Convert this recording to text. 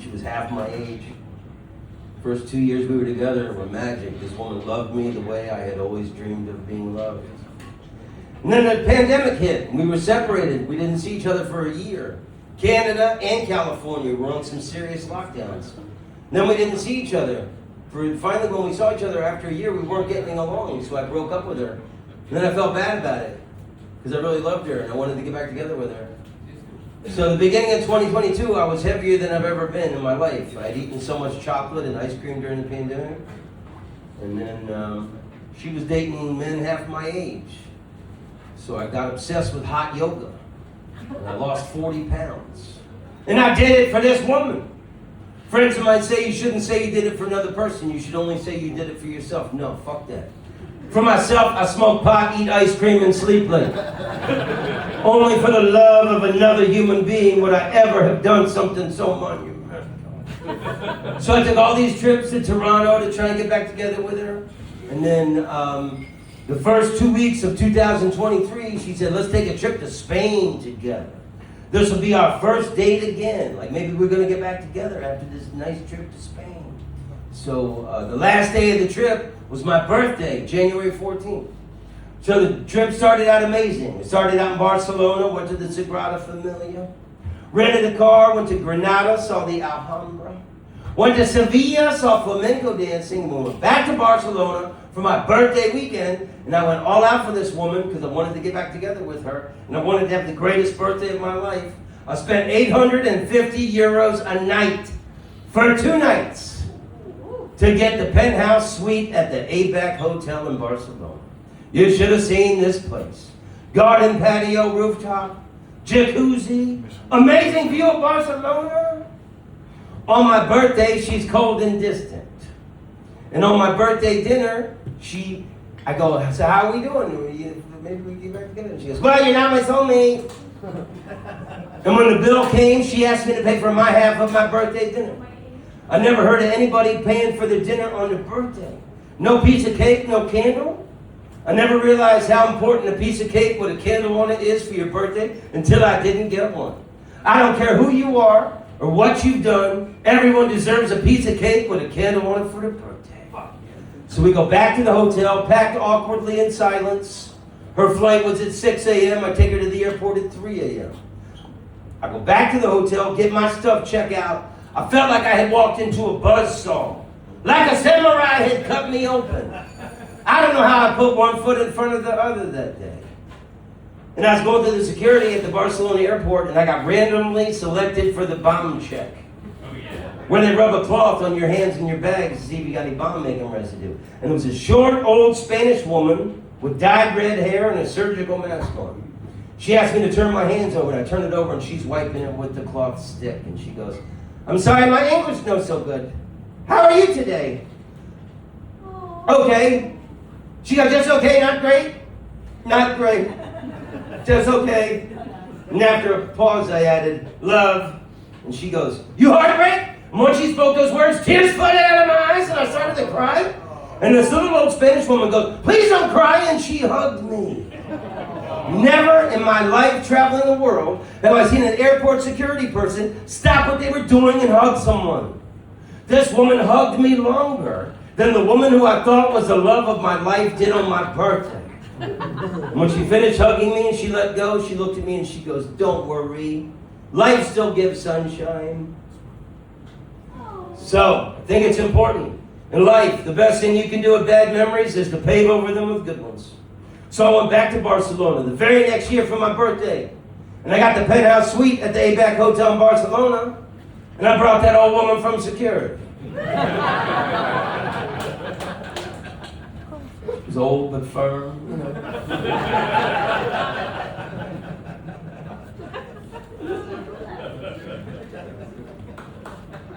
She was half my age. First 2 years we were together were magic. This woman loved me the way I had always dreamed of being loved. And then the pandemic hit, and we were separated. We didn't see each other for a year. Canada and California were on some serious lockdowns. And then we didn't see each other. Finally, when we saw each other after a year, we weren't getting along, so I broke up with her. And then I felt bad about it, because I really loved her, and I wanted to get back together with her. So the beginning of 2022, I was heavier than I've ever been in my life. I had eaten so much chocolate and ice cream during the pandemic. And then she was dating men half my age. So I got obsessed with hot yoga. And I lost 40 pounds. And I did it for this woman. Friends of mine say you shouldn't say you did it for another person. You should only say you did it for yourself. No, fuck that. For myself, I smoke pot, eat ice cream, and sleep late. Only for the love of another human being would I ever have done something so monumental. So I took all these trips to Toronto to try and get back together with her. And then the first 2 weeks of 2023, she said, let's take a trip to Spain together. This will be our first date again. Like maybe we're going to get back together after this nice trip to Spain. So the last day of the trip was my birthday, January 14th. So the trip started out amazing. We started out in Barcelona, went to the Sagrada Familia, rented a car, went to Granada, saw the Alhambra, went to Sevilla, saw flamenco dancing, and went back to Barcelona for my birthday weekend, and I went all out for this woman because I wanted to get back together with her, and I wanted to have the greatest birthday of my life. I spent 850 euros a night for 2 nights to get the penthouse suite at the ABAC Hotel in Barcelona. You should have seen this place. Garden patio, rooftop, jacuzzi, amazing view of Barcelona. On my birthday, she's cold and distant. And on my birthday dinner, I go, so how are we doing? Maybe we get back together. And she goes, well, you're not my soulmate. And when the bill came, she asked me to pay for my half of my birthday dinner. I never heard of anybody paying for their dinner on their birthday. No piece of cake, no candle. I never realized how important a piece of cake with a candle on it is for your birthday until I didn't get one. I don't care who you are or what you've done. Everyone deserves a piece of cake with a candle on it for their birthday. So we go back to the hotel, packed awkwardly in silence. Her flight was at 6 a.m. I take her to the airport at 3 a.m. I go back to the hotel, get my stuff checked out. I felt like I had walked into a buzzsaw. Like a samurai had cut me open. I don't know how I put one foot in front of the other that day. And I was going through the security at the Barcelona airport, and I got randomly selected for the bomb check. Where they rub a cloth on your hands and your bags to see if you got any bomb-making residue. And it was a short, old Spanish woman with dyed red hair and a surgical mask on. She asked me to turn my hands over, and I turned it over, and she's wiping it with the cloth stick. And she goes, I'm sorry, my English not so good. How are you today? Okay. She goes, just okay, not great? Not great. Just okay. And after a pause, I added, love. And she goes, you heartbreak? And when she spoke those words, tears flooded out of my eyes, and I started to cry. And this little old Spanish woman goes, please don't cry, and she hugged me. Never in my life traveling the world have I seen an airport security person stop what they were doing and hug someone. This woman hugged me longer than the woman who I thought was the love of my life did on my birthday. And when she finished hugging me and she let go, she looked at me and she goes, don't worry, life still gives sunshine. So, I think it's important. In life, the best thing you can do with bad memories is to pave over them with good ones. So I went back to Barcelona the very next year for my birthday. And I got the penthouse suite at the ABAC Hotel in Barcelona. And I brought that old woman from security. She's old but firm, you know.